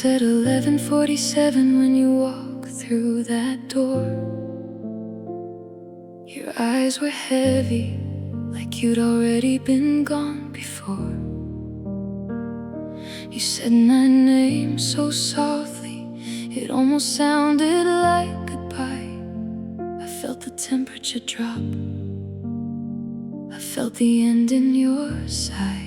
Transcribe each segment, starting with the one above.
was at 11:47 when you walked through that door. Your eyes were heavy, like you'd already been gone before. You said my name so softly, it almost sounded like goodbye. I felt the temperature drop, I felt the end in your sigh.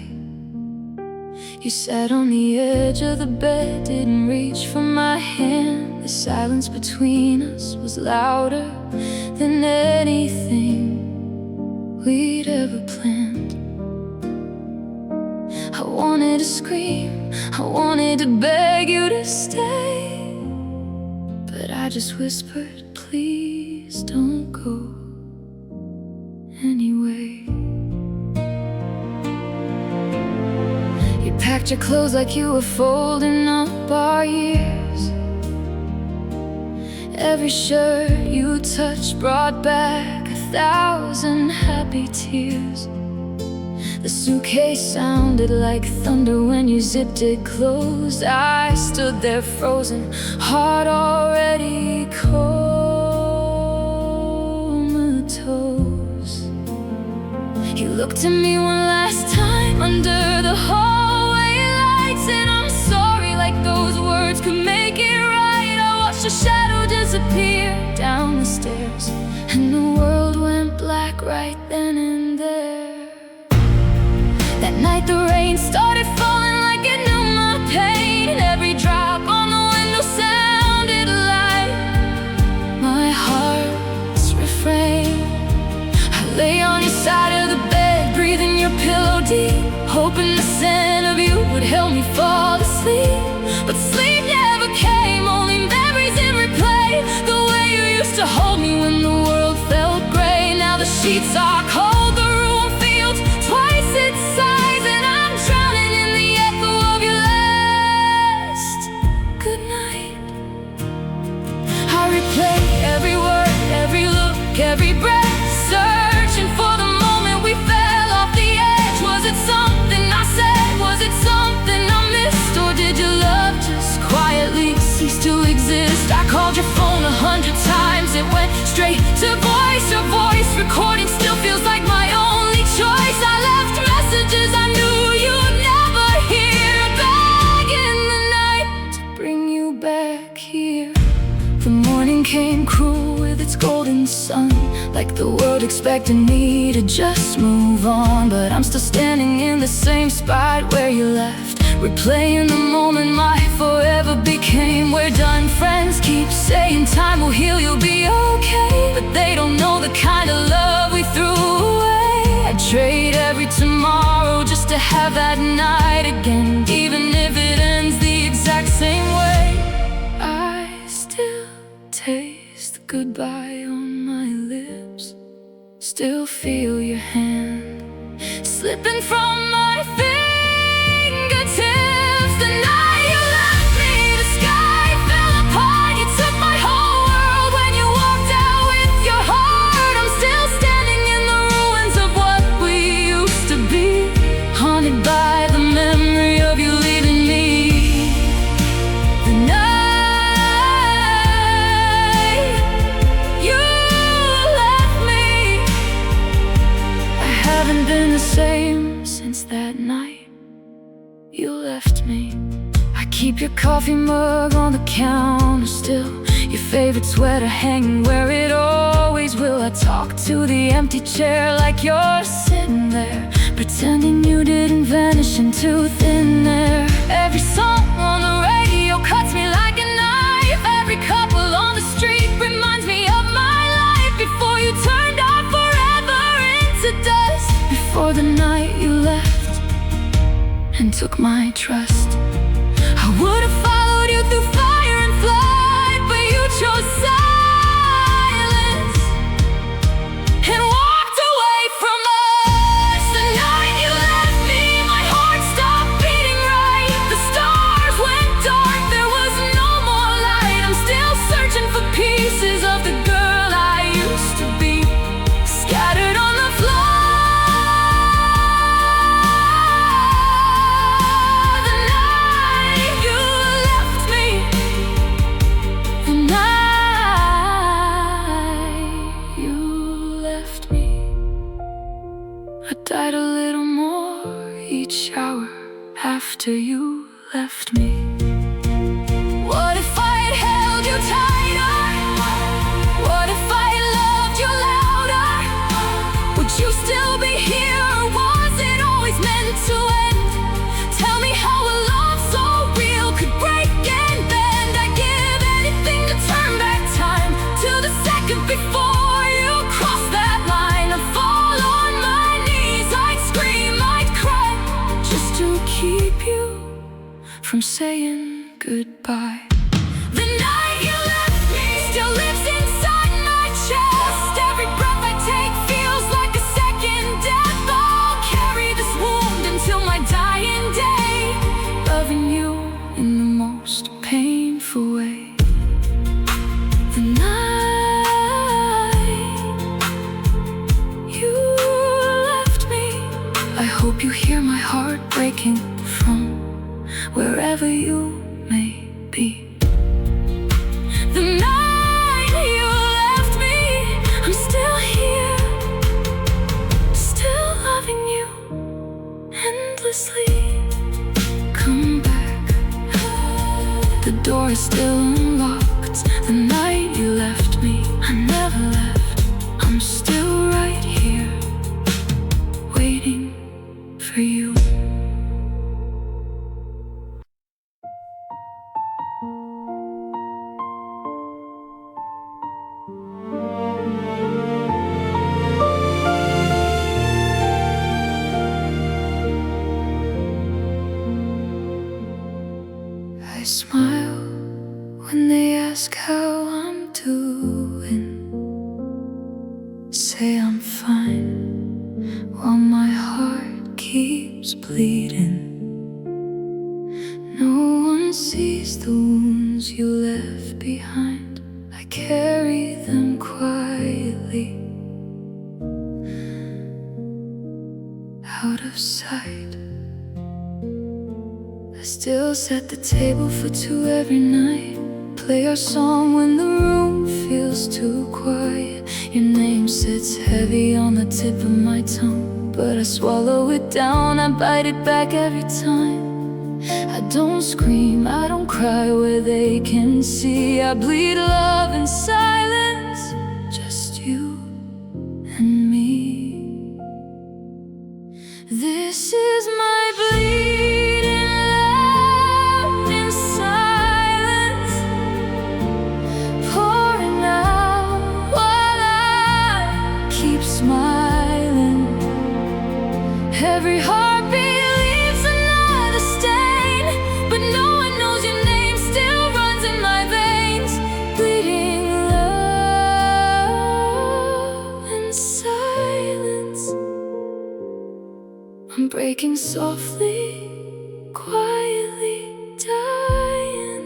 You sat on the edge of the bed, didn't reach for my hand. The silence between us was louder than anything we'd ever planned. I wanted to scream, I wanted to beg you to stay, but I just whispered, please don't go anyway. You packed your clothes like you were folding up our years. Every shirt you touched brought back 1,000 happy tears. The suitcase sounded like thunder when you zipped it closed. I stood there frozen, heart already comatose. You looked at me one last time under the hallway lights, and I'm sorry, like those words could make it right. I watched your shadow disappear down the stairs, and the world went black right then and there. That night the rain started falling like it knew my pain, and every drop on the window sounded like my heart's refrain. I lay on your side of the bed, breathing your pillow deep, hoping the scent of you would help me fall asleep. But sleep never came, only memories in replay. The way you used to hold me when the world felt gray. Now the sheets are cold, the room feels twice its size, and I'm drowning in the echo of your last goodnight. I replay every word, every look, every breath, searching for the moment we fell off the edge. Was it something I said? Was it something I missed? Or did your love just quietly cease to exist? I called your phone 100 times, it went straight to voice. Your voice recording still feels like my only choice. I left messages I knew you'd never hear, back in the night to bring you back here. The morning came cruel with its golden sun, like the world expected me to just move on. But I'm still standing in the same spot where you left, replaying the moment my forever became. We're done, friends keep saying time will heal, you'll be okay, but they don't know the kind of love we threw away. I'd trade every tomorrow just to have that night again, even if it ends the exact same way. I still taste the goodbye on my lips, still feel your hand slipping from my fingertips. The night you left me, the sky fell apart. You took my whole world when you walked out with your heart. I'm still standing in the ruins of what we used to be, haunted by the memory of you leaving me. The night you left me, I haven't been the same since that night you left me. I keep your coffee mug on the counter still, your favorite sweater hanging where it always will. I talk to the empty chair like you're sitting there, pretending you didn't vanish into thin air. Every song on the radio cuts me like a knife. Every couple on the street reminds me of my life before you turned out forever into dust. Before the night you left and took my trust, I would have followed you through fire and flood, but you chose silence and walked away from us. The night you left me, my heart stopped beating right. The stars went dark, there was no more light. I'm still searching for pieces of the girl I used to be, scattered on the floor. The from saying goodbye. The night you left me still lives inside my chest. Every breath I take feels like a second death. I'll carry this wound until my dying day, loving you in the most painful way. The night you left me, I hope you hear my heart breaking from wherever you may be. The night you left me, I'm still here, still loving you endlessly. Come back, the door is still unlocked. The night you left me, I never left. I'm still right here, waiting for you. I smile when they ask how I'm doing. Say I'm fine while my heart keeps bleeding. No one sees the wounds you left behind. I carry them quietly, out of sight. I still set the table for two every night. Play our song when the room feels too quiet. Your name sits heavy on the tip of my tongue, but I swallow it down, I bite it back every time. I don't scream, I don't cry where they can see. I bleed love in silence, just you and me. This is my bleeding love in silence, pouring out while I keep smiling. Every heartbeat leaves another stain, but no one knows your name still runs in my veins. Bleeding love in silence. I'm breaking softly, quietly dying.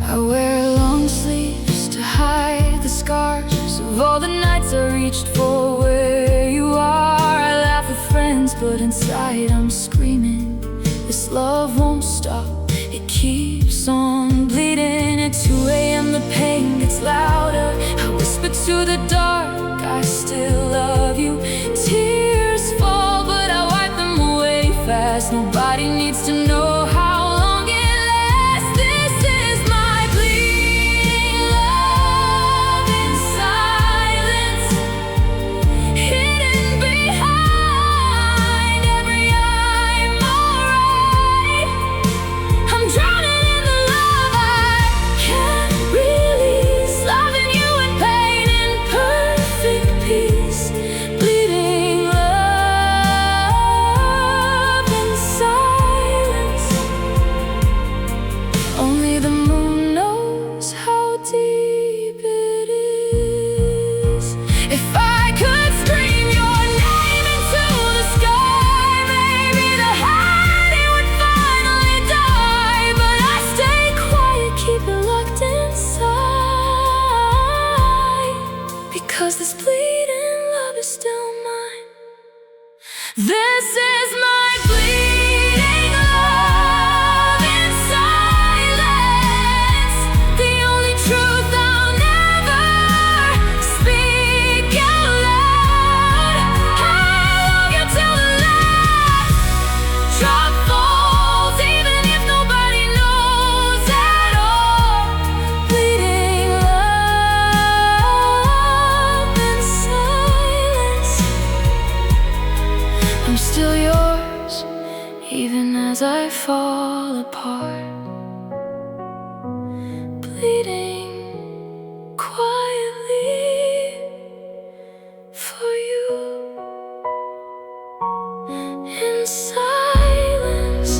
I wear long sleeves to hide the scars of all the nights I reached for where you are. I laugh with friends, but inside I'm screaming. This love won't stop, it keeps on bleeding. At 2 a.m. the pain gets louder. I whisper to the dark, I still love you. Tears fall, but I wipe them away fast. Nobody needs to know how long it lasts. This is my bleeding love in silence, hidden behind every I'm alright. I'm drowning in the love I can't release, loving you in pain, in perfect peace. Bleeding love in silence. Only the moon knows how deep it is. If I could scream your name into the sky, maybe the hiding would finally die. But I stay quiet, keep it locked inside, because this bleeding love is still mine. This is my bleeding love in silence, the only truth I'll never speak out loud. I love you till the last drop falls, even if nobody knows at all. Bleeding love in silence. I'm still yours, even as I fall apart. Bleeding quietly for you in silence.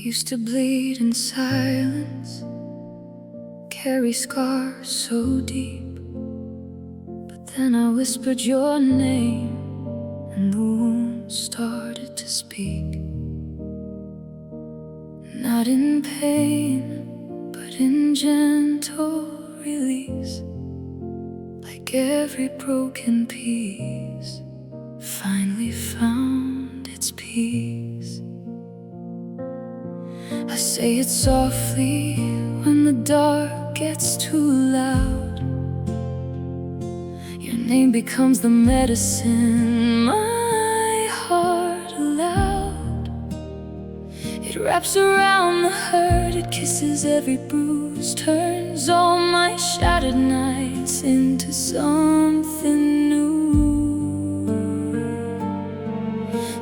Used to bleed in silence, carry scars so deep. But then I whispered your name, and the wound started to speak. Not in pain, but in gentle release. Like every broken piece finally found its peace. I say it softly when the dark gets too loud. Your name becomes the medicine my heart allowed. It wraps around the hurt, it kisses every bruise, turns all my shattered nights into something new.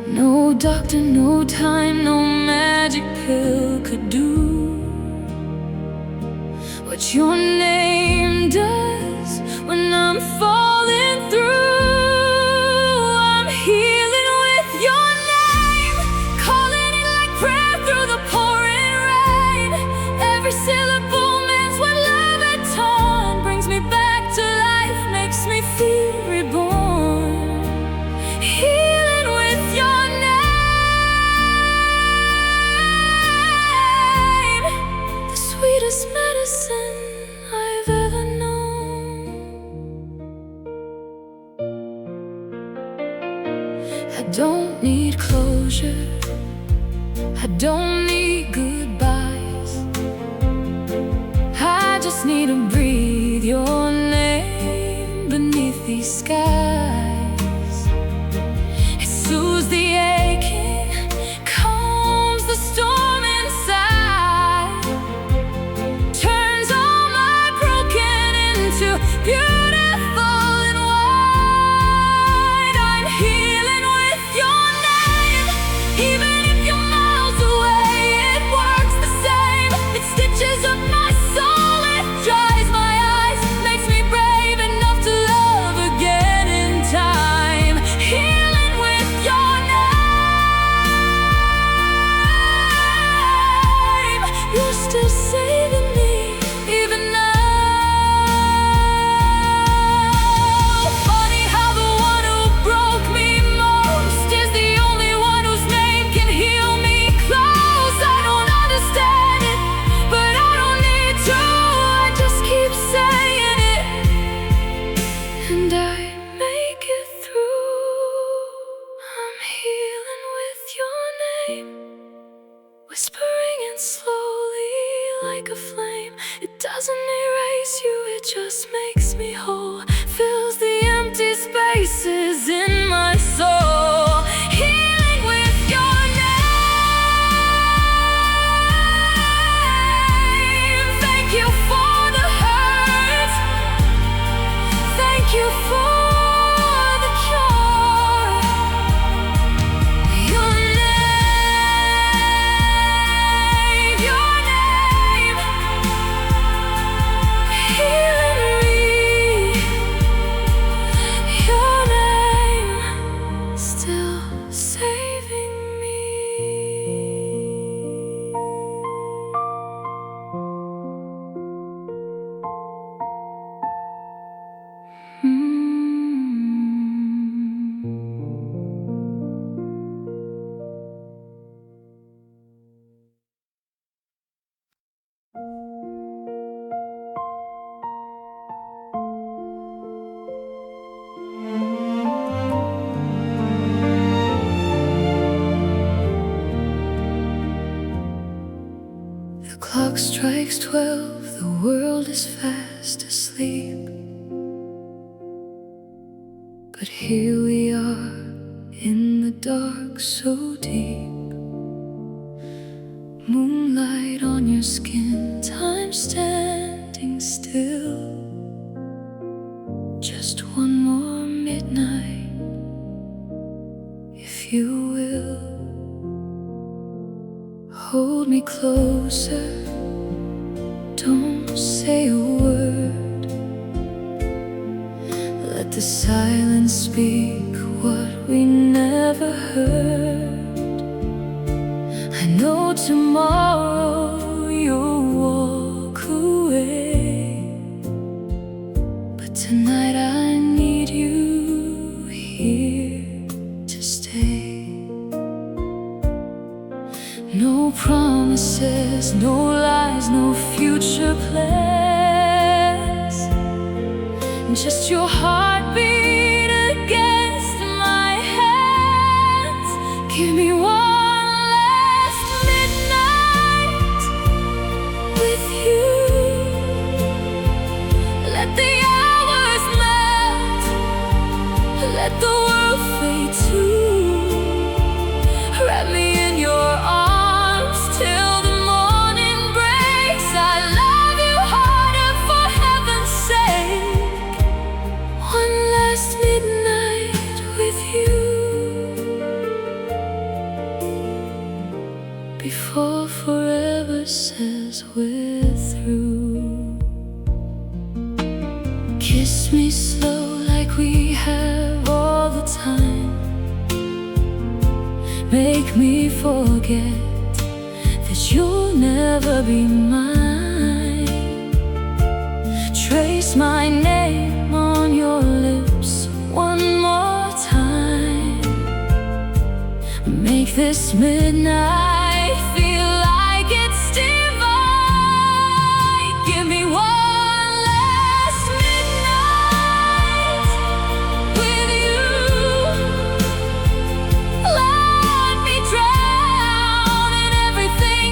No doctor, no time, no magic pill could do what your name does when I'm falling through. I'm healing with your name, calling it like prayer through the pouring rain. Every syllable means what love had torn, brings me back to life, makes me feel reborn. Healing with your name, the sweetest medicine I've ever known. I don't need closure, I don't need goodbyes. I just need to breathe your name beneath these skies. It soothes the aching, calms the storm inside, turns all my broken into beautiful and wide. I'm healing with your name, even if you're miles away, it works the same. It stitches up my soul, it dries my eyes, makes me brave enough to love again in time. Healing with your name, you're still saving me even now. Funny how the one who broke me most is the only one whose name can heal me close. I don't understand it, but I don't need to. I just keep saying it, and I make it through. I'm healing with your name, whispering it slowly like a flame. It doesn't erase you, it just makes me whole, fills the empty spaces in my soul. Healing with your name. Thank you for the hurt, thank you for the cure. Your name, healing me. Your name, still saving me. The clock strikes 12, the world is fast asleep. But here we are in the dark so deep. Moonlight on your skin, time standing still. Just one more midnight, if you will. Hold me closer, don't say a word. Let the silence speak what we never heard. I know tomorrow you'll walk away, but tonight I need you here to stay. No promises, no lies, no future plans, just your heartbeat against my hands. Give me one last midnight with you. Let the hours melt, let the world fade too. Wrap me in your arms till the morning breaks. I love you harder for heaven's sake. One last midnight with you before forever says we're through. Kiss me slow like we have all the time. Make me forget that you'll never be mine. Trace my name on your lips one more time. Make this midnight feel like it's divine. Give me one last midnight with you. Let me drown in everything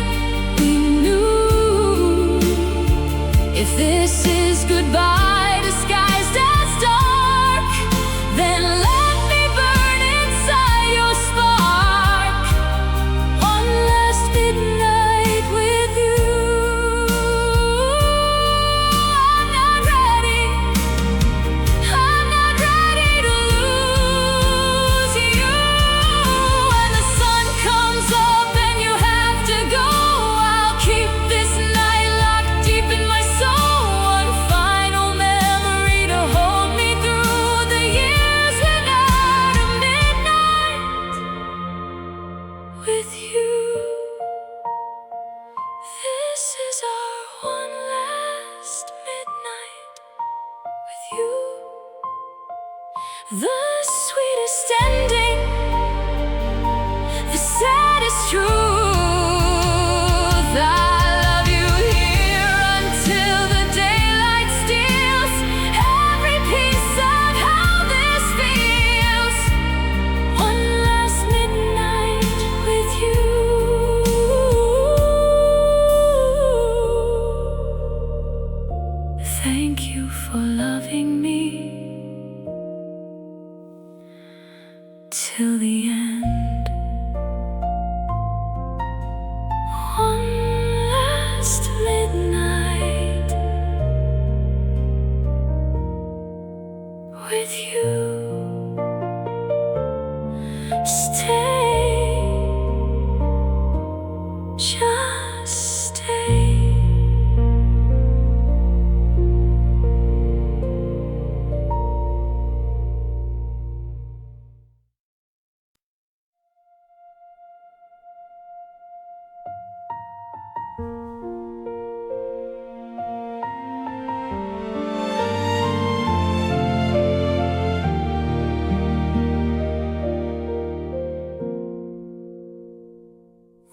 we knew. If this is goodbye disguised as dark, then let me burn inside your spark. One last midnight with you. I'm not ready to lose you. When the sun comes up and you have to go, I'll keep this night locked deep in my soul. One final memory to hold me through the years without a midnight with you. This is our one last midnight with you. The sweetest ending, the saddest truth. I love you here until the daylight steals every piece of how this feels. One last midnight with you. Thank you for loving me till the end. One last midnight with you. Stay, just stay.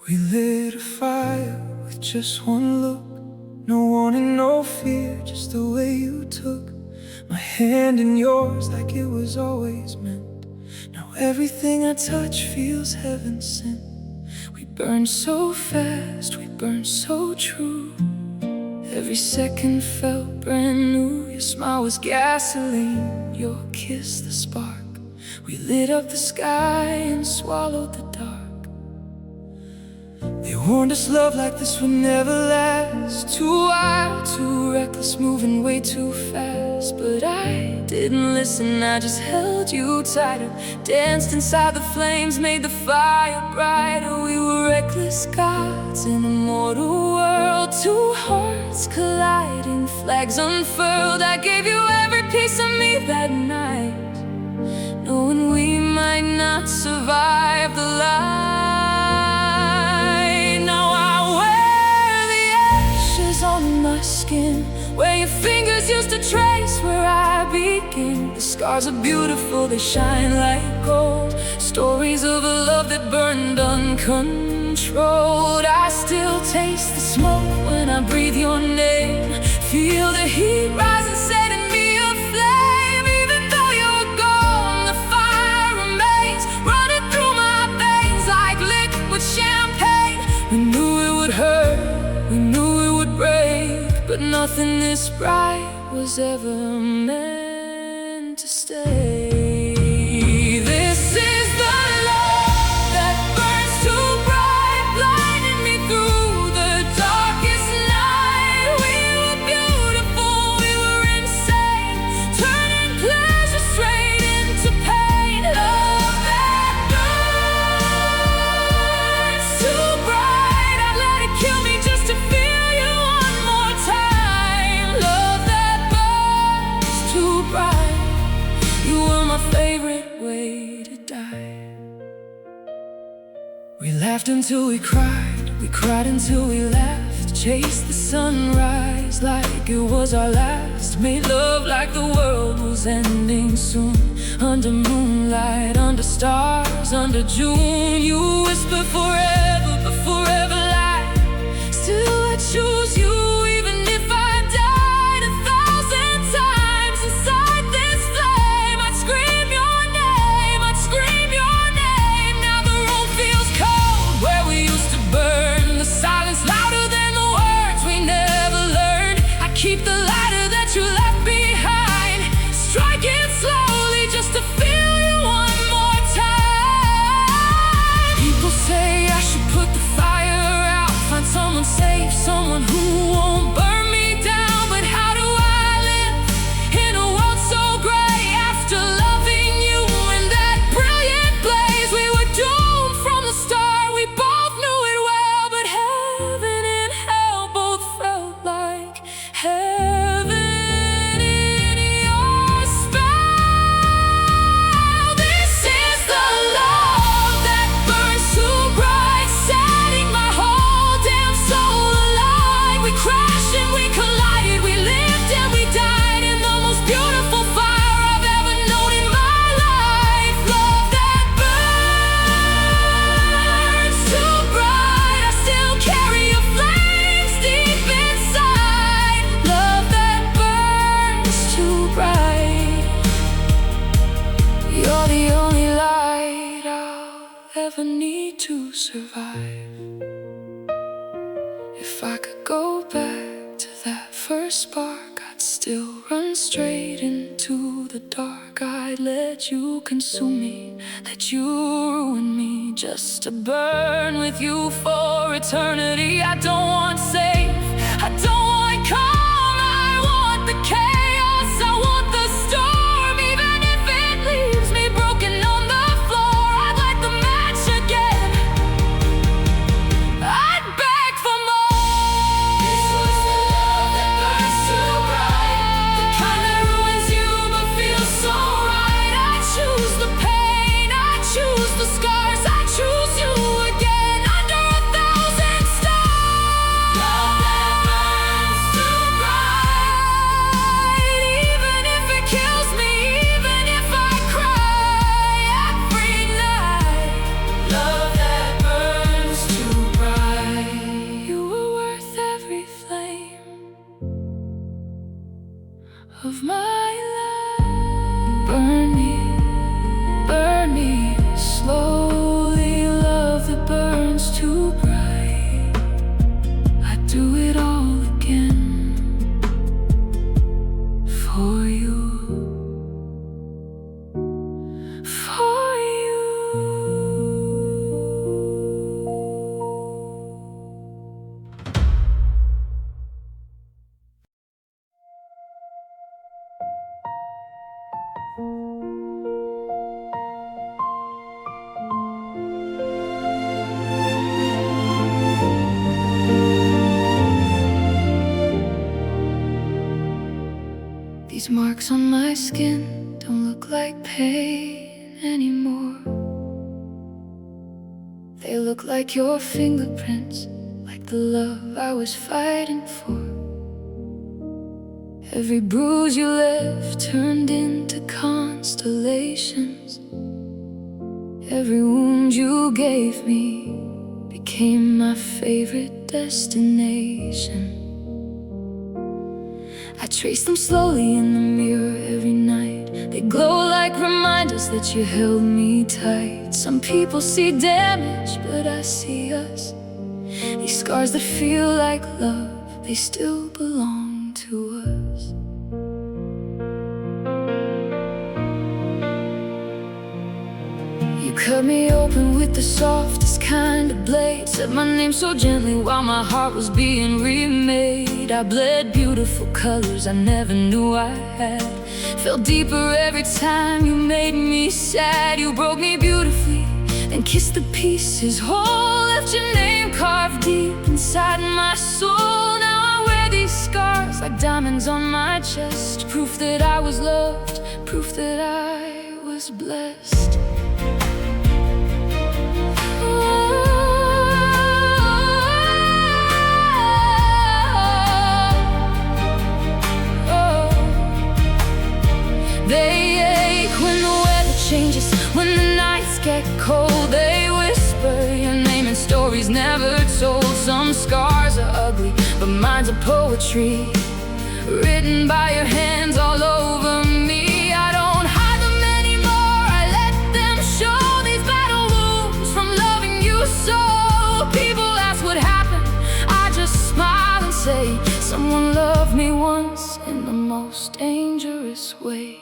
We lit a fire with just one look. No warning, no fear, just the way you took my hand in yours like it was always meant. Now everything I touch feels heaven sent. We burned so fast, we burned so true. Every second felt brand new. Your smile was gasoline, your kiss the spark. We lit up the sky and swallowed the dark. They warned us love like this would never last. Too wild, too reckless, moving way too fast. But I didn't listen, I just held you tighter. Danced inside the flames, made the fire brighter. We were reckless gods in a mortal world. Two hearts colliding, flags unfurled. I gave you every piece of me that night, knowing we might not survive the light. Now breaking. The scars are beautiful, they shine like gold. Stories of a love that burned uncontrolled. I still taste the smoke when I breathe your name. Feel the heat rising, setting me aflame. Even though you're gone, the fire remains, running through my veins like liquid champagne. We knew it would hurt, we knew it would break, but nothing this bright was ever meant to stay. This is the love that burns too bright, blinding me through the darkest night. We were beautiful, we were insane, turning pleasure straight into pain. Love that burns too bright, I let it kill me just to feel you one more time. Love that burns too bright, you were my favorite way to die. We laughed until we cried until we laughed. Chased the sunrise like it was our last. Made love like the world was ending soon. Under moonlight, under stars, under June. You whisper forever, but forever lied. Still I choose you, even if I died 1,000 times inside this flame. I'd scream your name, I'd scream your name. Now the room feels cold where we used to burn. The silence louder than the words we never learned. I keep the lighter that you left behind, striking slowly just to feel you one more time. People say I should put the fire out, find someone safe, someone who won't burn me down. But how do I live in a world so gray after loving you in that brilliant blaze? We were doomed from the start, we both knew it well. But heaven and hell both felt like heaven in your spell. This is the love that burns too bright, setting my whole damn soul alight. We crashed and we collided, we lived and we died in the most beautiful fire I've ever known in my life. Love that burns too bright, I still carry your flames deep inside. Love that burns too bright, you're the only light I'll ever need to survive. If I could go back to that first spark, I'd still run straight into the dark. I'd let you consume me, let you ruin me, just to burn with you for eternity. I don't want safe, I don't want calm, I want the chaos, I want the storm. Even if it leaves me broken on the floor, I'd light the match again, I'd beg for more. This was the love that burns too bright, the kind that ruins you but feels so right. I choose the pain, I choose the scars, I choose you again under 1,000 stars. Love that burns too bright, even if it kills me, even if I cry every night. Love that burns too bright, you were worth every flame of my life. Burn me slowly, love that burns too bright. I'd do it all again for you, for you. These marks on my skin don't look like pain anymore. They look like your fingerprints, like the love I was fighting for. Every bruise you left turned into constellations. Every wound you gave me became my favorite destination. I trace them slowly in the mirror every night. They glow like reminders that you held me tight. Some people see damage, but I see us. These scars that feel like love, they still belong to us. You cut me open with the softest kind of blade. Said my name so gently while my heart was being remade. I bled beautiful colors I never knew I had. Felt deeper every time you made me sad. You broke me beautifully, then kissed the pieces whole. Left your name carved deep inside my soul. Now I wear these scars like diamonds on my chest. Proof that I was loved, proof that I was blessed. They ache when the weather changes, when the nights get cold. They whisper your name in stories never told. Some scars are ugly, but mine's a poetry written by your hands all over me. I don't hide them anymore, I let them show. These battle wounds from loving you so. People ask what happened, I just smile and say, someone loved me once in the most dangerous way.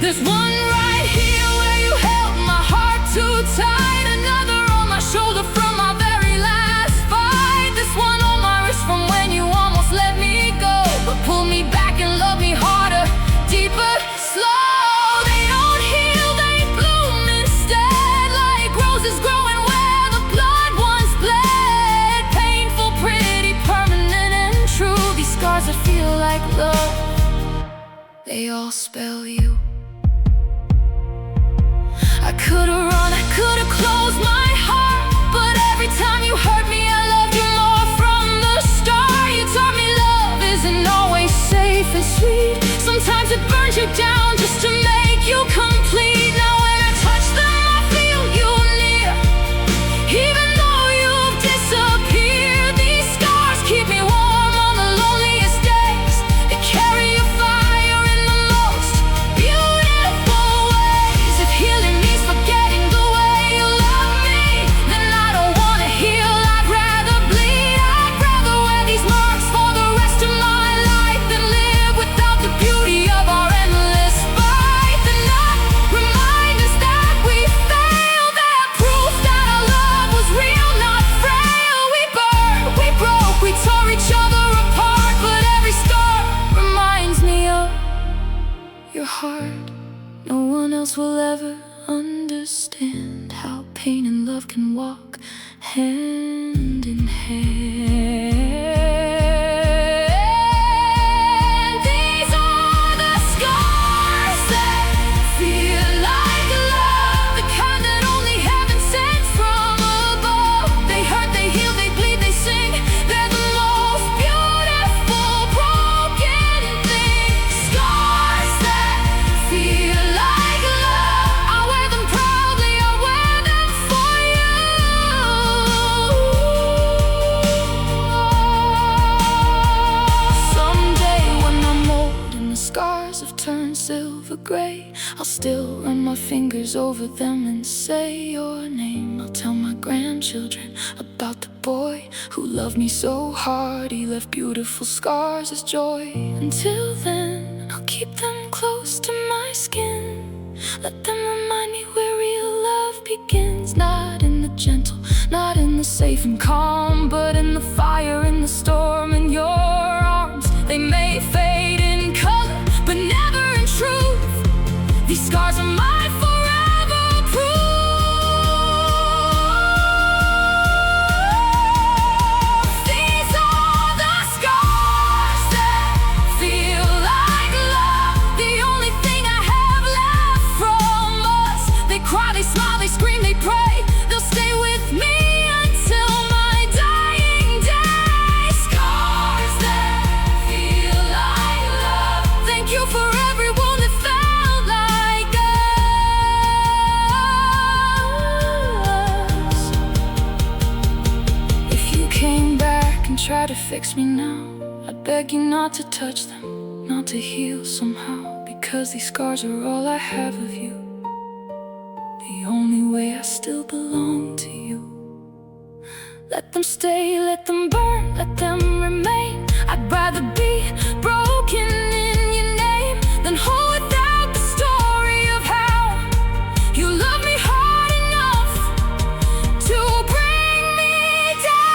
There's one right here where you held my heart too tight. Another on my shoulder from my very last fight. This one on my wrist from when you almost let me go, but pulled me back and loved me harder, deeper, slow. They don't heal, they bloom instead, like roses growing where the blood once bled. Painful, pretty, permanent and true. These scars that feel like love, they all spell you. I could've run, I could've closed my heart, but every time you hurt me, I loved you more from the start. You taught me love isn't always safe and sweet. Sometimes it burns you down just to make you complete. Now when I touch them, I feel you near, even though you've disappeared. These scars keep me warm on the loneliest days. They carry a fire in the most beautiful ways. If healing means forgetting the way you love me, then I don't wanna heal, I'd rather bleed. I'd rather wear these marks for the rest of my life than live without the beauty of our endless fight. The night remind us that we failed, that proof that our love was real, not frail. We burned, we broke, we tore each other apart, but every scar reminds me of your heart. No one else will ever understand how pain and love can walk hand in hand. These are the scars that feel like love, the kind that only heaven sent from above. They hurt, they heal, they bleed, they sing. They're the most beautiful broken things. Scars that feel like love, I wear them proudly, I wear them for you. Someday when I'm old and the scars have turned silver gray, I'll still run my fingers over them and say your name. I'll tell my grandchildren about the boy who loved me so hard. He left beautiful scars as joy. Until then, I'll keep them close to my skin. Let them remind me where real love begins. Not in the gentle, not in the safe and calm, but in the fire, in the storm, in your arms. They may fade in color, but never in truth. These scars are my forever proof. These are the scars that feel like love, the only thing I have left from us. They cry, they smile, they scream, they pray. They'll stay with me until my dying day. Scars that try to fix me now, I beg you not to touch them, not to heal somehow, because these scars are all I have of you, the only way I still belong to you. Let them stay, let them burn, let them remain. I'd rather be broken in your name than whole without the story of how you love me hard enough to bring me down.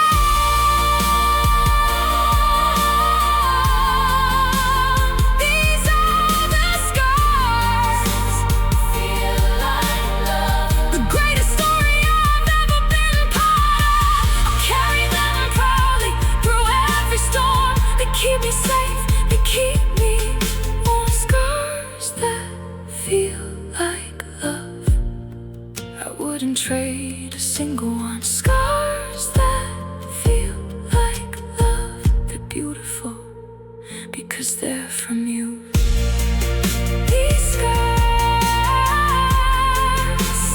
These are the scars, feel like love, the greatest story I've ever been part of. I'll carry them proudly through every storm. They keep me safe, they keep me warm. Scars that feel like love, I wouldn't trade a single one. Scars that feel like love, they're beautiful because they're from you. These scars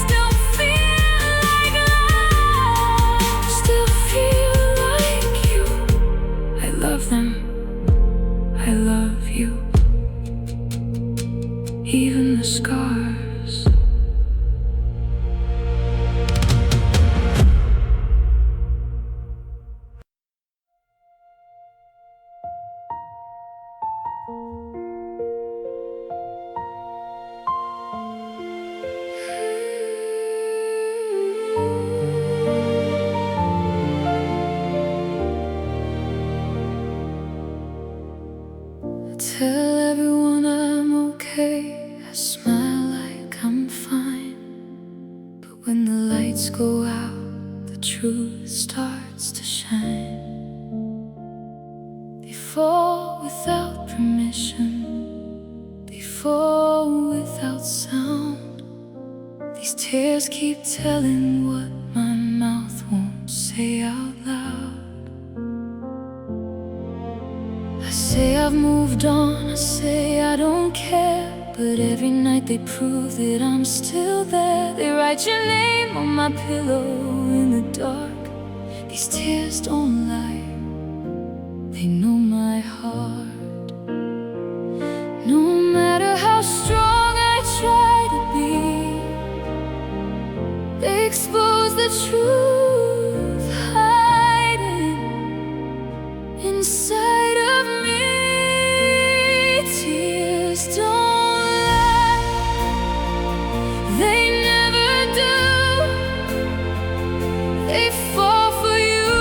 still feel like love, still feel like you. I love them, I love you, even the scars. I tell everyone I'm okay, I smile like I'm fine, but when the lights go out, the truth starts to shine. They fall without permission, they fall without sound. These tears keep telling what my mouth won't say out loud. I say I've moved on, I say I don't care, but every night they prove that I'm still there. They write your name on my pillow in the dark. These tears don't lie, they know my heart. No matter how strong I try to be, they expose the truth hiding inside of me. Tears don't lie, they never do. They fall for you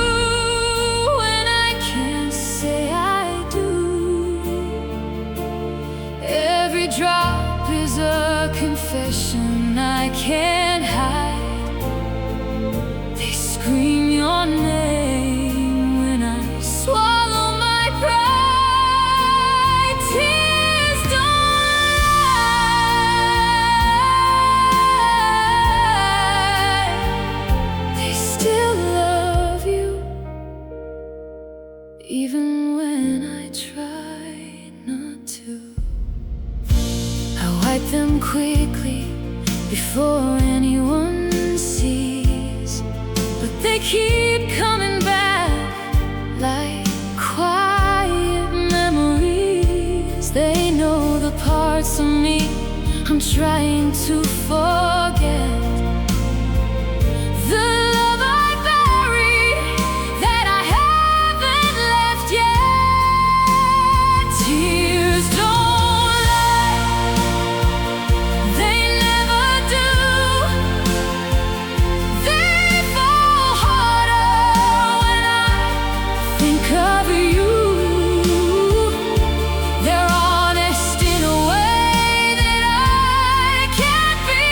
when I can't say I do. Every drop is a confession I can't hide. They scream your name when I swallow my pride. Tears don't lie, they still love you, even when I try not to. I wipe them quickly before anyone sees, but they keep coming back like quiet memories. They know the parts of me I'm trying to forget. The love I buried that I haven't left yet. Tears don't lie, they never do. They fall harder when I think of you. They're honest in a way that I can't be.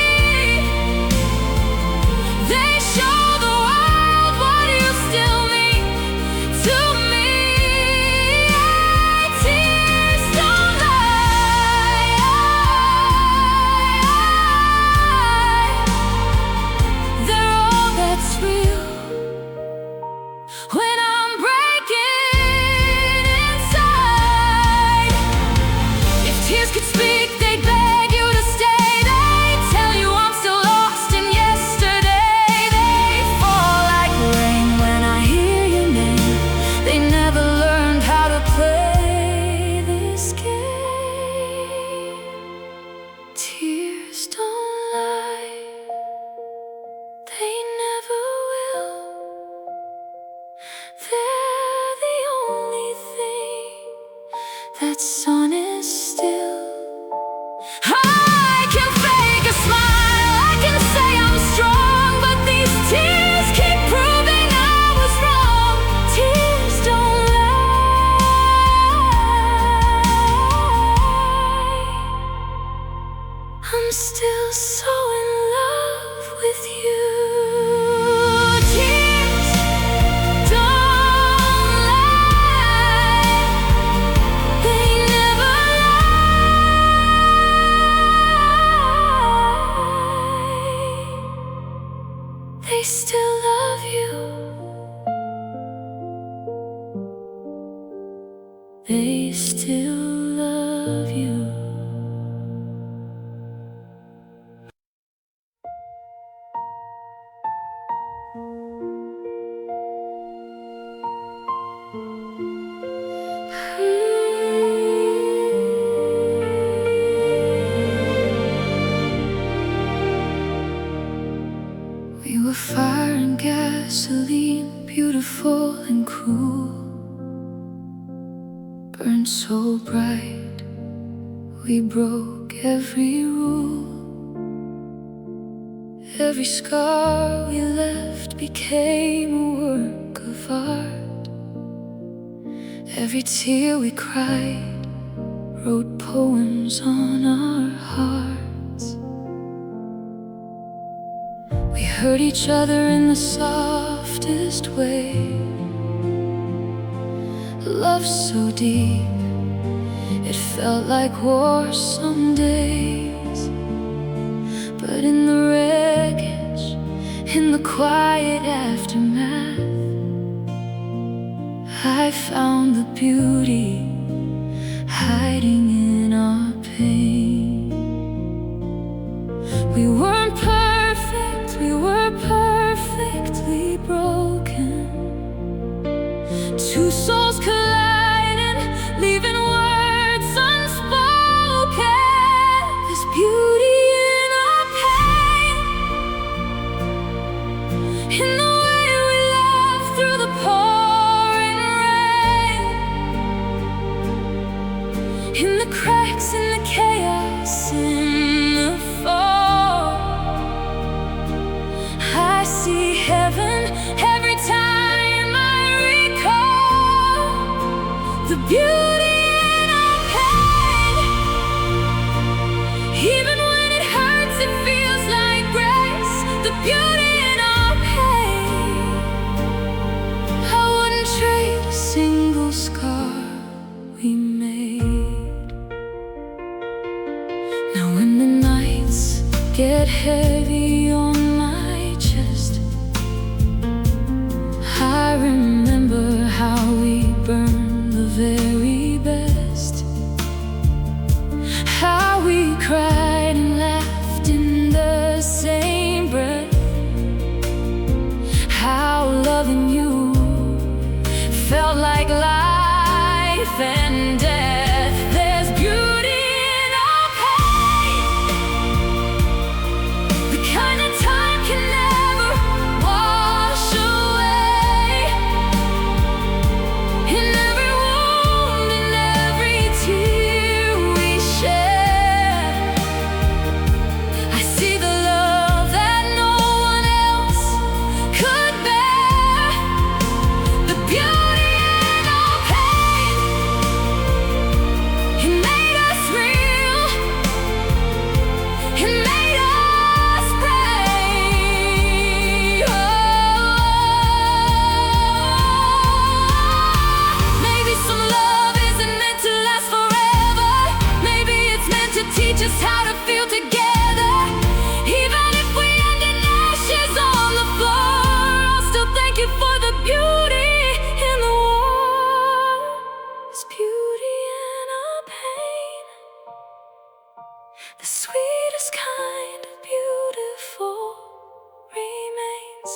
still love you. They still love you. We were fire and gasoline, beautiful and cruel. Burned so bright, we broke every rule. Every scar we left became a work of art. Every tear we cried wrote poems on our hearts. We hurt each other in the softest way. Love so deep, it felt like war some days. But in the wreckage, in the quiet aftermath, I found the beauty hiding in our pain. We weren't perfect, we were perfectly broken. Two souls colliding, leaving words unspoken. There's beauty in our pain, in the way we love through the pouring rain, in the cracks, in the chaos, in the fall. I see heaven every time I recall the beauty in our pain. Even when it hurts, it feels like grace. The beauty in our pain. I wouldn't trade a single scar we made. Now when the nights get heavy on my chest, I remember how we burned the very best. How we cried and laughed in the same breath. How loving you felt like life and death. There's beauty in our pain, the kind of time can never wash away. In every wound, in every tear we shed, I see the love that no one else could bear. The beauty in our pain, it made us real, it made us brave. Maybe some love isn't meant to last forever. Maybe it's meant to teach us how to feel together. Even if we end in ashes on the floor, I'll still thank you for the beauty in the war. There's beauty in our pain, the sweetest kind of beautiful remains.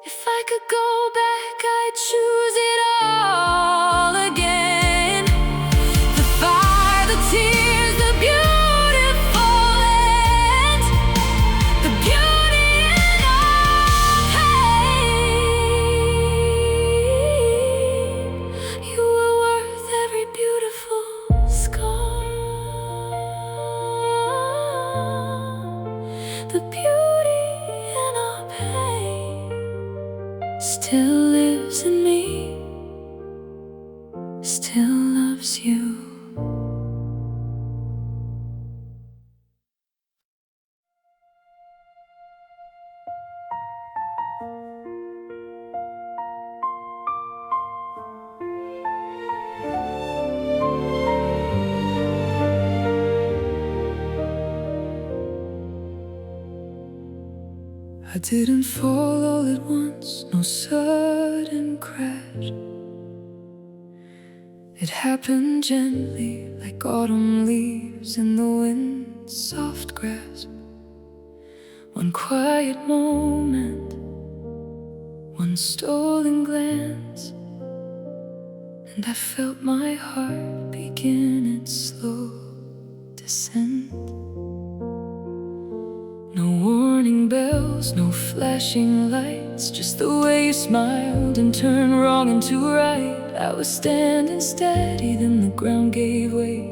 If I could go back, I'd choose it all again. The fire, the tears, the beautiful end, the beauty in our pain. You were worth every beautiful scar. The beauty in our pain still lives in me, still loves you. I didn't fall all at once, no sudden crash. It happened gently, like autumn leaves in the wind's soft grasp. One quiet moment, one stolen glance, and I felt my heart begin its slow descent. No warning bells, no flashing lights, just the way you smiled and turned wrong into right. I was standing steady, then the ground gave way.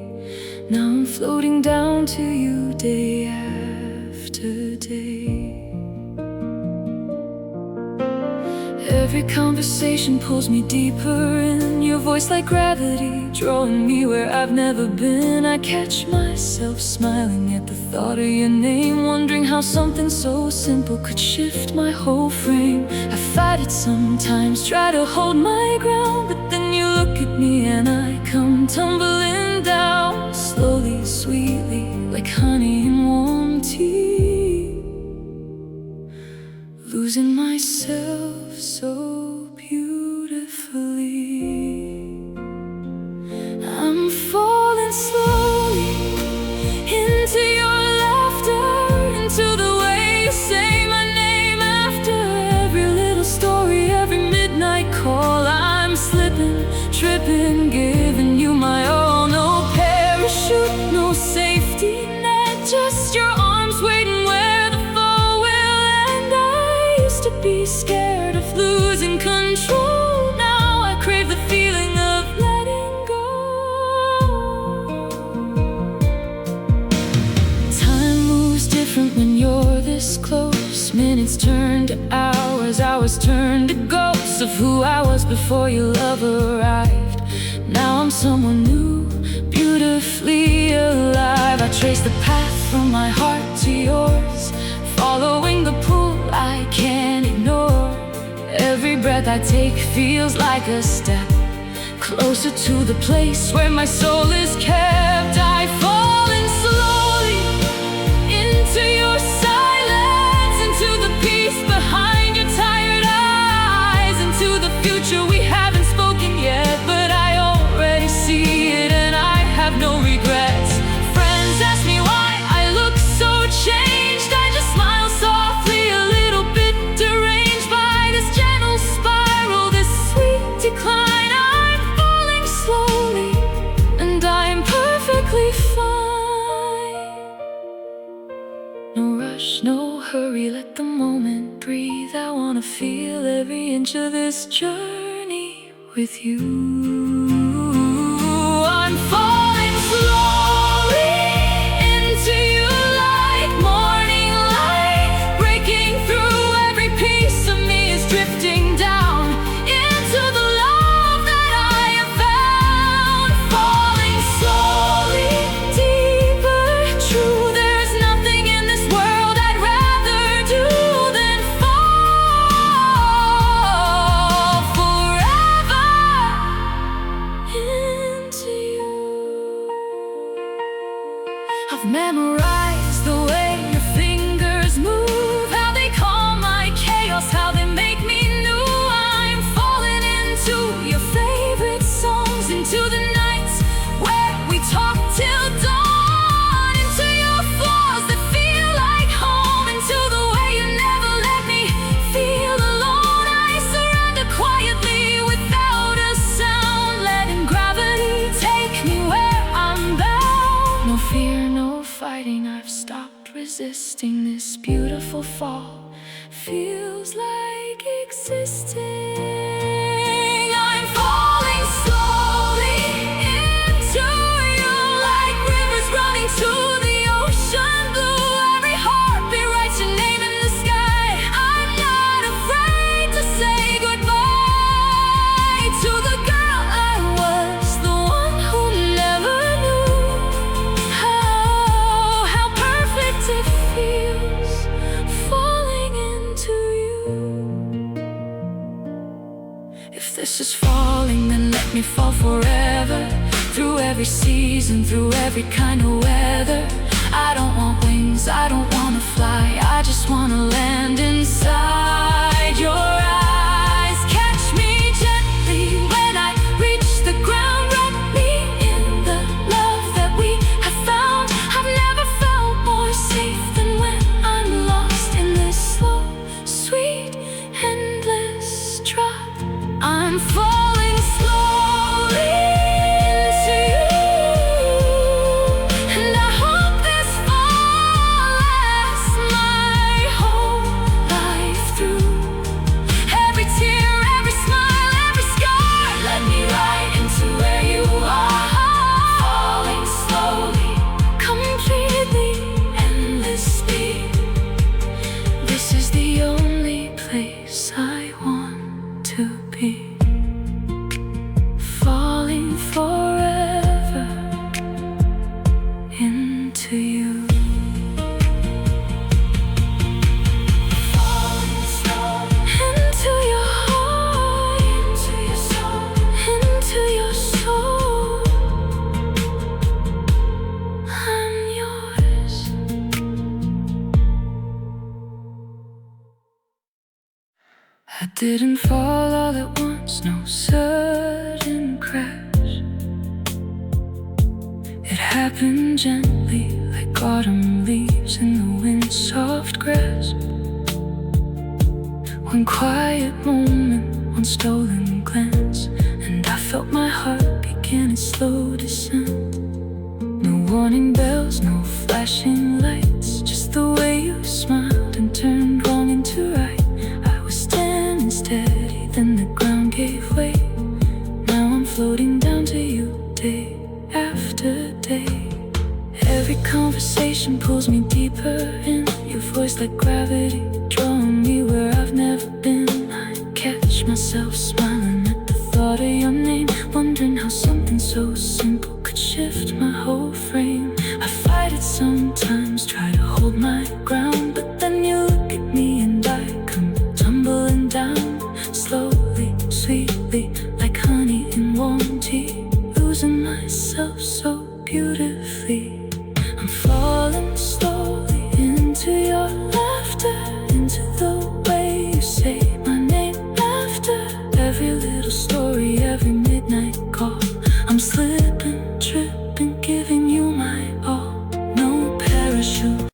Now I'm floating down to you day after day. Every conversation pulls me deeper in, your voice like gravity, drawing me where I've never been. I catch myself smiling at the thought of your name, wondering how something so simple could shift my whole frame. I fight it sometimes, try to hold my ground, but then you look at me and I come tumbling down. Slowly, sweetly, like honey in warm tea, losing myself so beautifully. I'm falling slowly into your laughter, into the way you say my name after every little story, every midnight call. I'm slipping, tripping, giving you my all. No parachute, no safety net, just your arms waiting where the fall will end. I used to be scared of losing control, now I crave the feeling of letting go. Time moves different when you're this close. Minutes turn to hours, hours turn to ghosts of who I was before your love arrived. Now I'm someone new, beautifully alive. I trace the path from my heart to yours, following the pull I can't ignore. Every breath I take feels like a step closer to the place where my soul is kept. I've fallen slowly into your silence, into the peace behind your tired eyes, into the future we haven't spoken yet, but I already see it and I have no regrets. Friends ask me why I look so changed, I just smile softly, a little bit deranged by this gentle spiral, this sweet decline. I'm falling slowly and I'm perfectly fine. No rush, no hurry, let the moment breathe. I wanna feel every inch of this journey with you. I'm falling slowly into you like morning light, breaking through. Every piece of me is drifting down into the love that I have found. Falling slowly, deeper, true. There's nothing in this world I'd rather do than fall forever into you. I've memorized the way your fingers move, how they calm my chaos, how they make me new. I'm falling into your favorite songs, into the nights where we talk till dawn, into your flaws that feel like home, into the way you never let me feel alone. I surrender quietly without a sound, letting gravity take me where I'm bound. No fear, no fighting, I've stopped resisting. This beautiful fall feels like existing. I'm falling slowly into you like rivers running to the ocean blue. Every heartbeat writes your name in the sky. I'm not afraid to say goodbye to the girl I was, the one who never knew how perfect it feels falling into you. If this is falling, then let me fall forever, through every season, through every kind of weather. I don't want wings, I don't wanna fly, I just wanna land inside your eyes. Catch me gently when I reach the ground, wrap me in the love that we have found. I've never felt more safe than when I'm lost in this slow, sweet, endless drop. I'm falling slowly into you, and I hope this fall lasts my whole life through. Every tear, every smile, every scar led me right into where you are. Falling slowly, completely, endless speed. This is the only place I want to be. Falling forever into you. Falling slowly into your heart, into your soul, into your soul. I'm yours. I didn't fall all at once, no sudden crash. It happened gently, like autumn leaves in the wind's soft grasp. One quiet moment, one stolen glance, and I felt my heart begin its slow descent. No warning bells, no flashing lights, just the way you smiled and turned wrong into right. I was standing steady, then the ground gave way. Now I'm floating down to you day after day. Every conversation pulls me deeper in, your voice like gravity, drawing me where I've never been. I catch myself smiling at the thought of your name, wondering how something so simple could shift my whole frame. I fight it sometimes, try to hold my ground, but then you look at me and I come tumbling down. Slowly, sweetly, like honey in warm tea, losing myself so beautifully. I'm falling slowly into your laughter, into the way you say my name after every little story, every midnight call. I'm slipping, tripping, giving you my all. No parachute.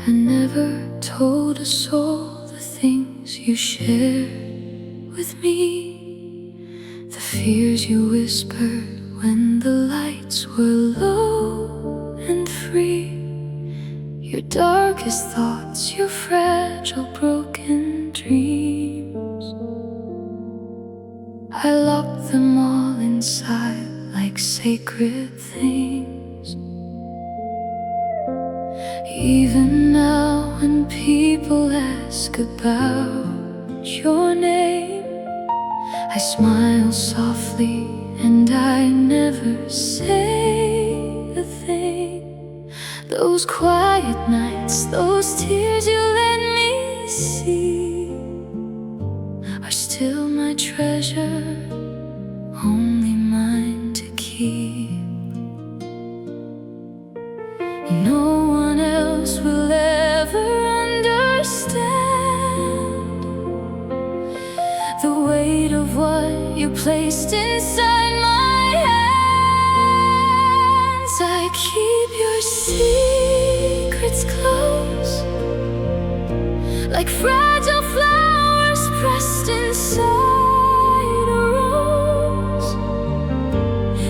I never told a soul the things you shared with me, the fears you whispered when the lights were low and free, your darkest thoughts, your fragile, broken dreams. I locked them all inside like sacred things. Even now when people ask about your name, I smile softly and I never say a thing. Those quiet nights, those tears you let me see, are still my treasure, only mine to keep. No one else will ever understand the weight of what you placed inside my hands. I keep your secrets close, like fragile flowers pressed inside a rose.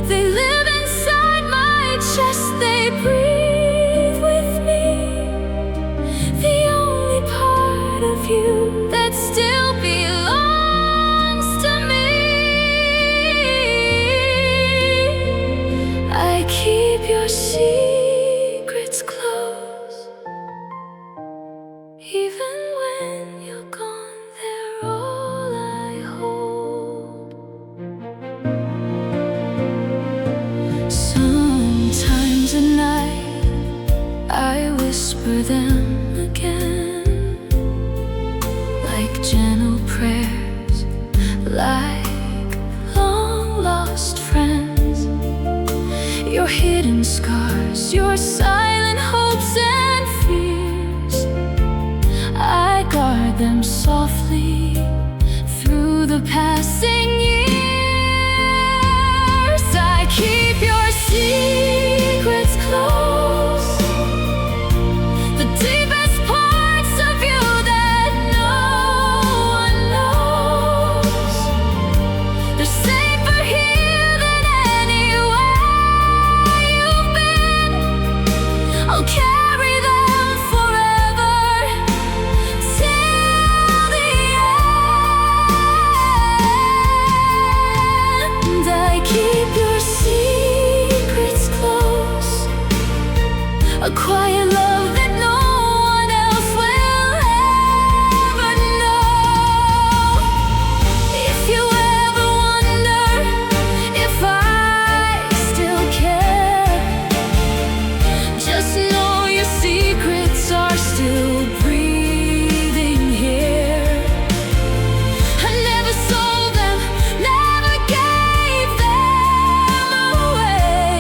They live inside my chest, they breathe with me, the only part of you that still belongs to me. I keep your secrets close, even when you're gone, they're all I hold. discover them again, like gentle prayers, like long lost friends. Your hidden scars, your silent hopes and fears, I guard them softly through the passing years. I keep your secrets close, the deepest parts of you that no one knows. They're safer here than anywhere you've been. I'll carry them forever till the end. I keep your secrets close, a quiet love that no one else will ever know. If you ever wonder if I still care, just know your secrets are still breathing here. I never sold them, never gave them away.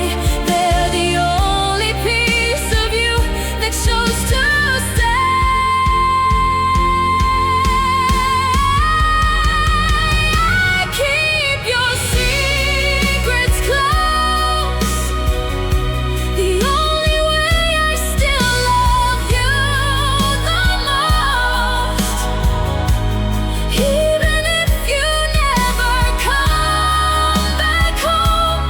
They're the only piece of you that chose to stay. I keep your secrets close, the only way I still love you the most. Even if you never come back home,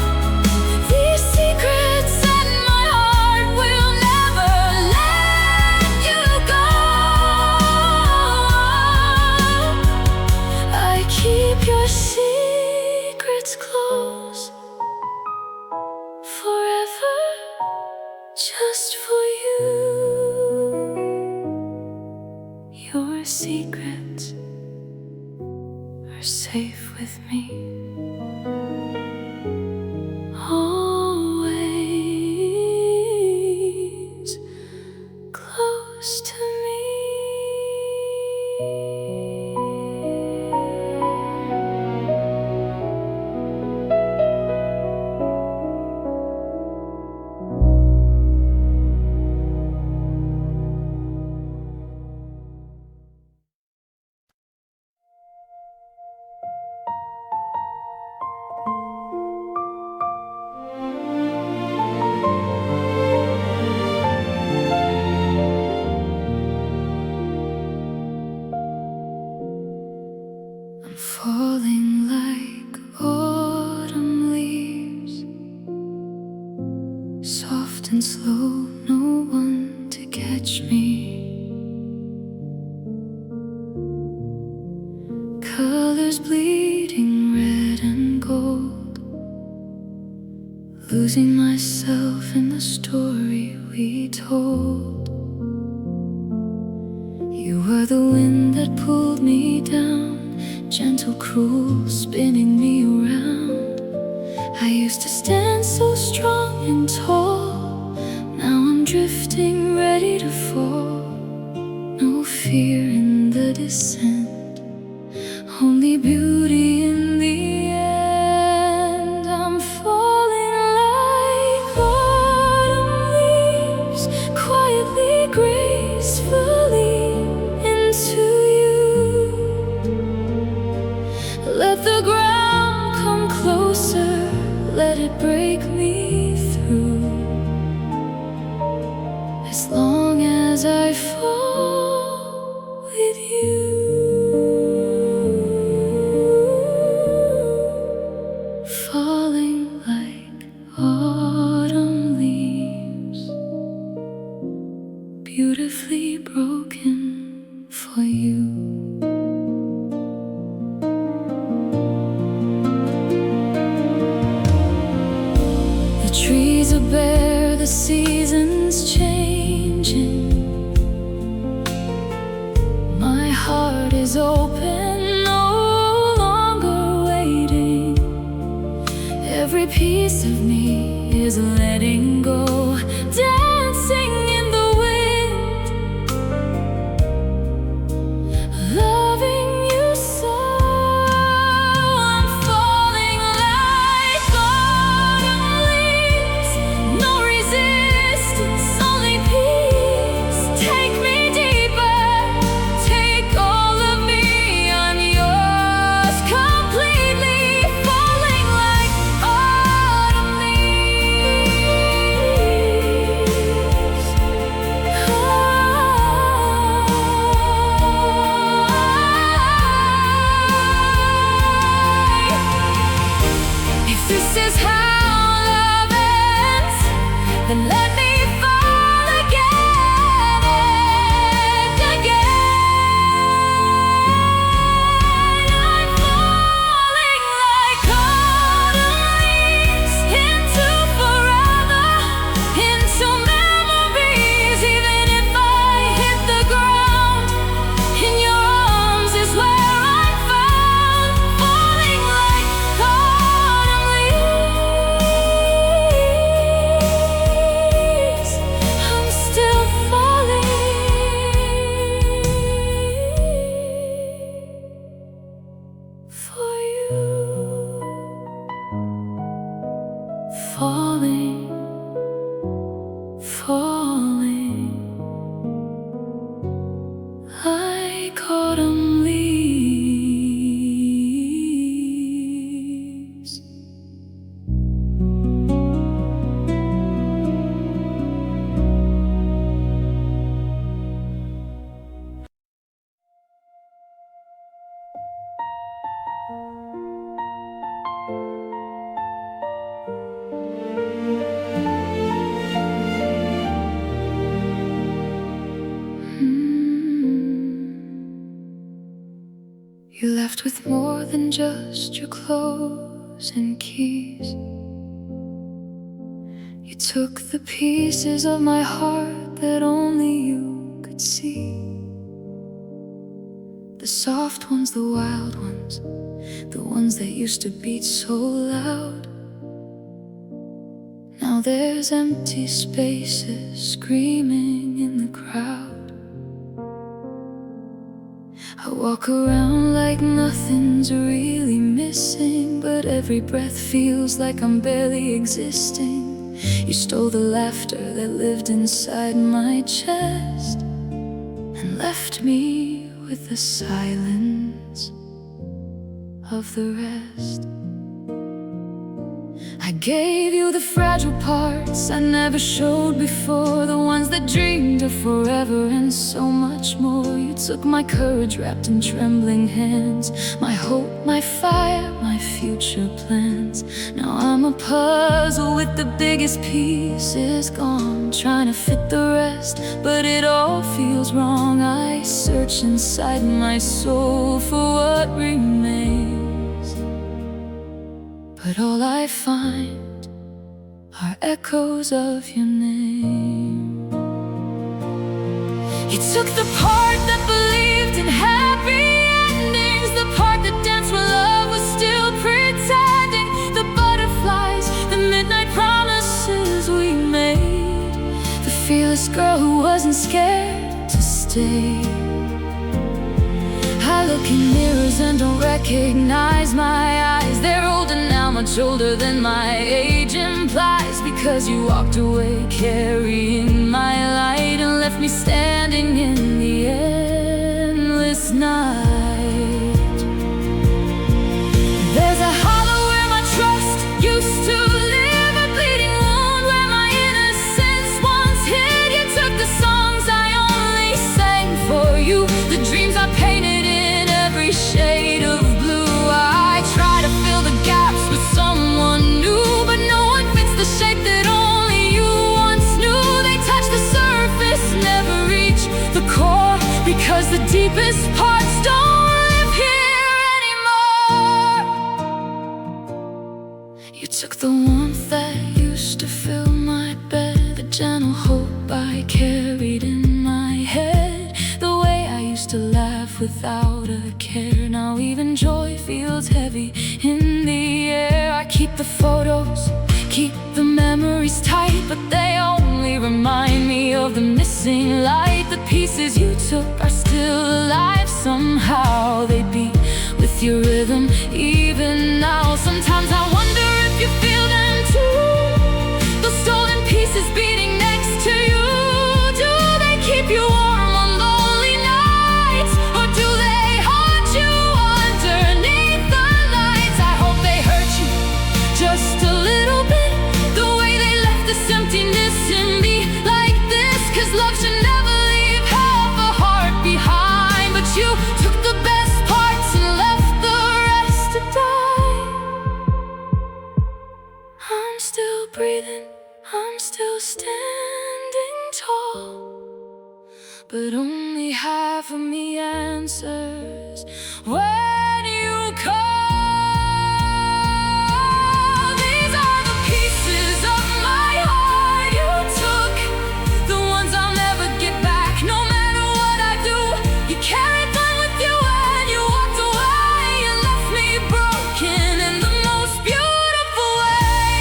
these secrets in my heart will never let you go. I keep your secrets close forever, just for you. Your secrets are safe with me, always close to me. I'm falling like autumn leaves, soft and slow, no one to catch me. Colors bleeding red and gold, losing myself in the story we told. You were the wind that pulled me down, gentle, cruel, spinning me around. I used to stand so strong and tall, now I'm drifting, ready to fall. No fear in the descent, only beauty in the end. I'm falling like autumn leaves, quietly, gracefully into you. Let the ground come closer, let it break me through. As long as I fall with you. Falling like autumn leaves, beautifully broken for you. The trees are bare, the seasons changing. My heart is open, no longer waiting. Every piece of me is letting go, dancing in the wind. just your clothes and keys. You took the pieces of my heart that only you could see. The soft ones, the wild ones, the ones that used to beat so loud. Now there's empty spaces screaming in the crowd. I walk around like nothing's really missing, but every breath feels like I'm barely existing. You stole the laughter that lived inside my chest and left me with the silence of the rest. I gave you the fragile parts I never showed before, the ones that dreamed of forever and so much more. You took my courage wrapped in trembling hands, my hope, my fire, my future plans. Now I'm a puzzle with the biggest pieces gone, trying to fit the rest, but it all feels wrong. I search inside my soul for what remains, but all I find are echoes of your name. You took the part that believed in happy endings, the part that danced when love was still pretending, the butterflies, the midnight promises we made, the fearless girl who wasn't scared to stay. I look in mirrors and don't recognize my eyes. They're older now, much older than my age implies, because you walked away carrying my light and left me standing in the endless night. There's a hollow where my trust used to live, a bleeding wound where my innocence once hid. You took the songs I only sang for you, the dreams I painted in every shade of blue. I try to fill the gaps with someone new, but no one fits the shape that only you once knew. They touch the surface, never reach the core, because the deepest parts don't live here anymore. You took the warmth that used to fill my bed, the gentle hope I carried in my head, the way I used to laugh without a care. Now even joy feels heavy in the air. I keep the photos, keep the memories tight, but they only remind me of the missing light. The pieces you took are still alive somehow. They beat with your rhythm even now. Sometimes I wonder if you feel them too, those stolen pieces beating next to you. Do they keep you warm on lonely nights, or do they haunt you underneath the lights? I hope they hurt you just a little bit, the way they left this emptiness in me like this. Cause love should never leave half a heart behind, but you took the best parts and left the rest to die. I'm still breathing, I'm still standing tall, but only half of me answers when you call. These are the pieces of my heart you took, the ones I'll never get back, no matter what I do. You carried them with you when you walked away, and left me broken in the most beautiful way.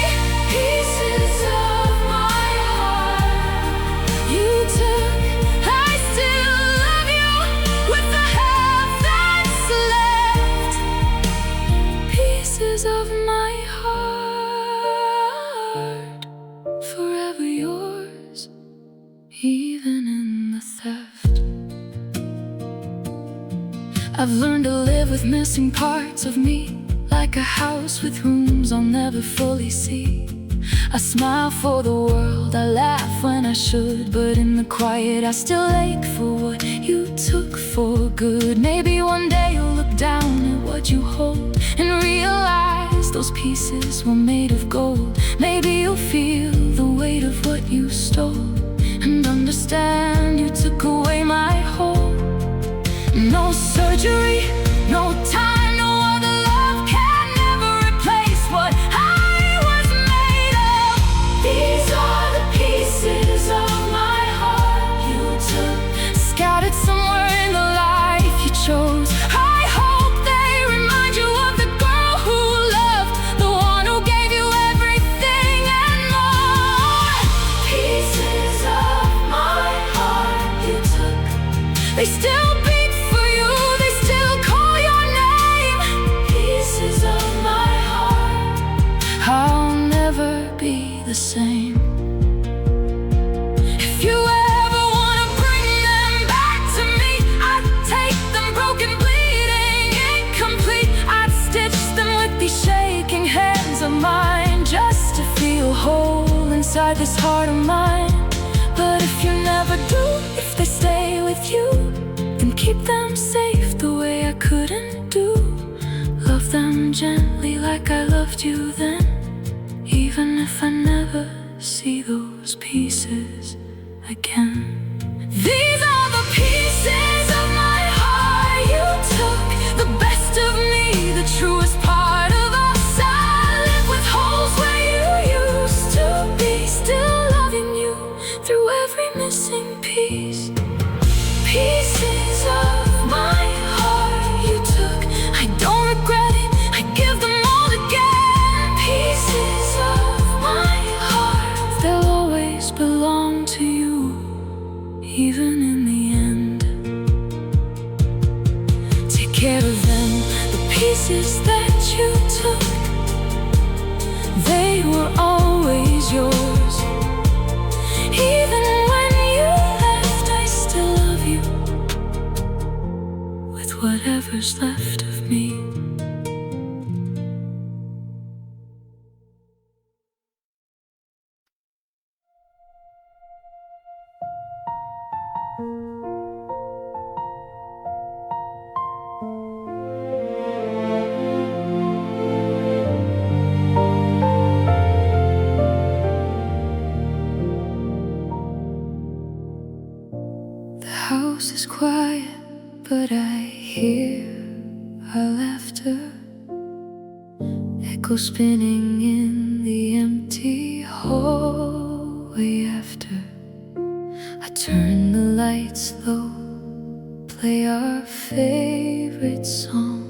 Pieces of my heart you took, I still love you with the half that's left. Pieces of my heart, forever yours, even in the theft. I've learned to live with missing parts of me, like a house with rooms I'll never fully see. I smile for the world, I laugh when I should, but in the quiet I still ache for what you took for good. Maybe one day you'll look down at what you hold and realize those pieces were made of gold. Maybe you'll feel the weight of what you stole and understand you took away my hope. No surgery, no time, no other love the same. If you ever wanna bring them back to me, I'd take them broken, bleeding, incomplete. I'd stitch them with these shaking hands of mine, just to feel whole inside this heart of mine. But if you never do, if they stay with you, then keep them safe the way I couldn't do. Love them gently like I loved you then, even if I never see those pieces again. These are the pieces of my heart you took, the best of me, the truest part of us. I live with holes where you used to be, still loving you through every missing piece. Pieces of my heart you took, I don't regret it, I give them all again. Pieces of my heart, they'll always belong to you, even in the end. Take care of them, the pieces that you took, they were always yours. Even when you left, I still love you, with whatever's left of me. The house is quiet, but I hear our laughter echo spinning in the empty hallway after I turn the lights low, play our favorite song,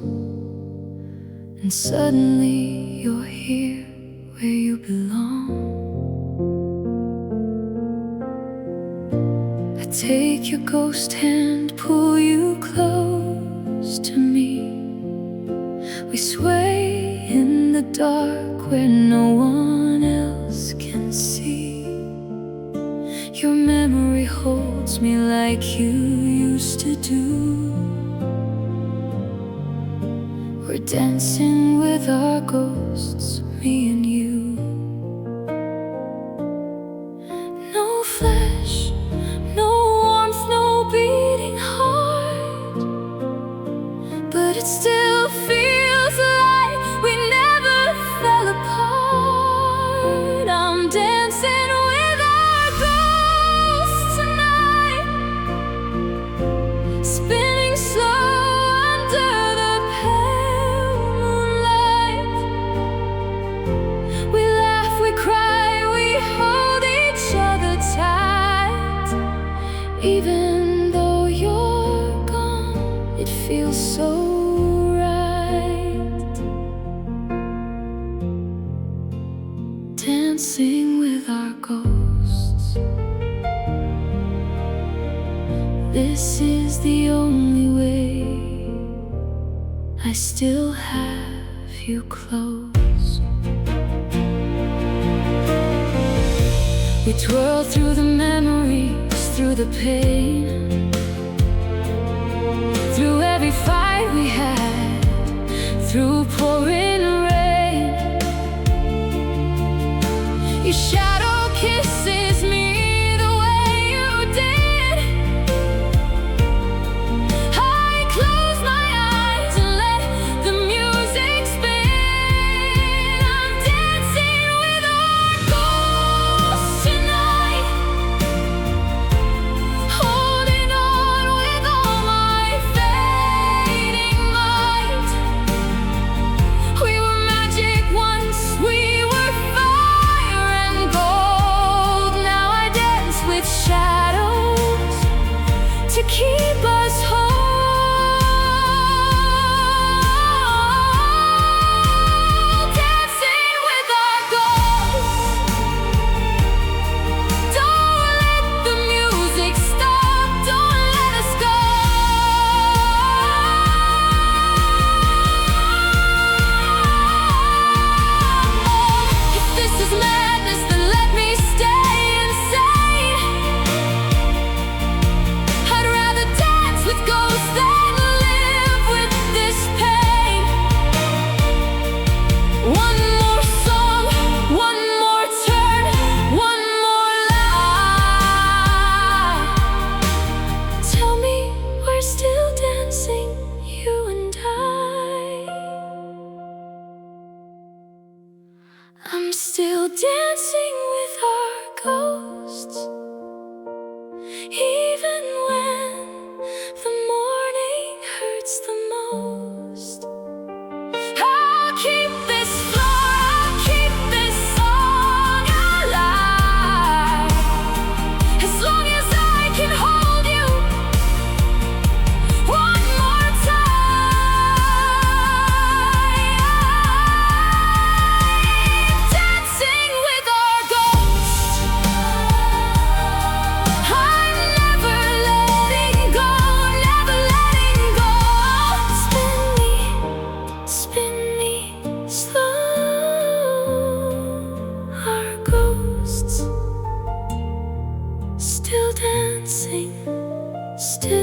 and suddenly you're here where you belong. I take your ghost hand, pull you close to me. We sway in the dark where no one else can see. Your memory holds me like you used to do. We're dancing with our ghosts, me and you. No flesh, no warmth, no beating heart, but it still feels like we never fell apart. I'm dancing with our ghosts tonight, spinning slow under the pale moonlight. We laugh, we cry, we hold each other tight. Even though you're gone, it feels so right. Dancing with our ghosts, this is the only way. I still have you close. We twirl through the memories, through the pain, through every fight we had, through pouring rain. Your shadow kisses me the way you did. I close my eyes and let the music spin. I'm dancing with our ghosts tonight, holding on with all my fading might. We were magic once, we were fire and gold. Now I'm still dancing with our ghosts, even when the morning hurts the most. I'll keep this floor, I'll keep this song alive, as long as I can hold you one more time. Dancing with our ghosts, I'm never letting go, never letting go. Spin me slow. Our ghosts still dancing, still